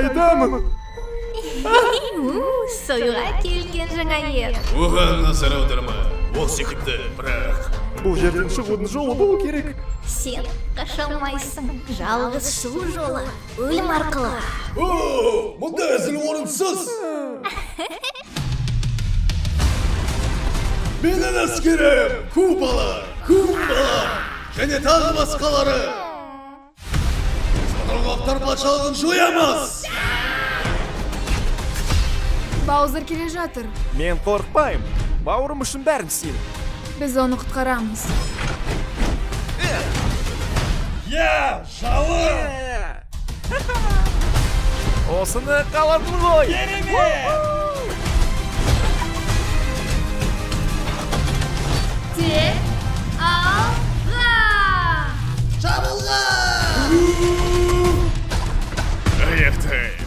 Қайдамын? Сойға келген жаңа ер. Оған назар аударма. Ол секілді, бірақ... Бұл жерден шығудың жолы болу керек. Сен қаша алмайсың. Жалғыз шығу жолы өлім арқылы. О, мұнда әзіл орынсыз! Менің әскерім! Кубалар! Және тағы басқалары! Сарылғақтар патшалығын жоямыз! Баузер келе жатыр. Мен қорықпайым. Бауырым үшін бәрін істеймін. Біз оны құтқарамыз. Жауыр! Осыны қаладың ғой. Тек алға! Жабылға! Аяқтайық.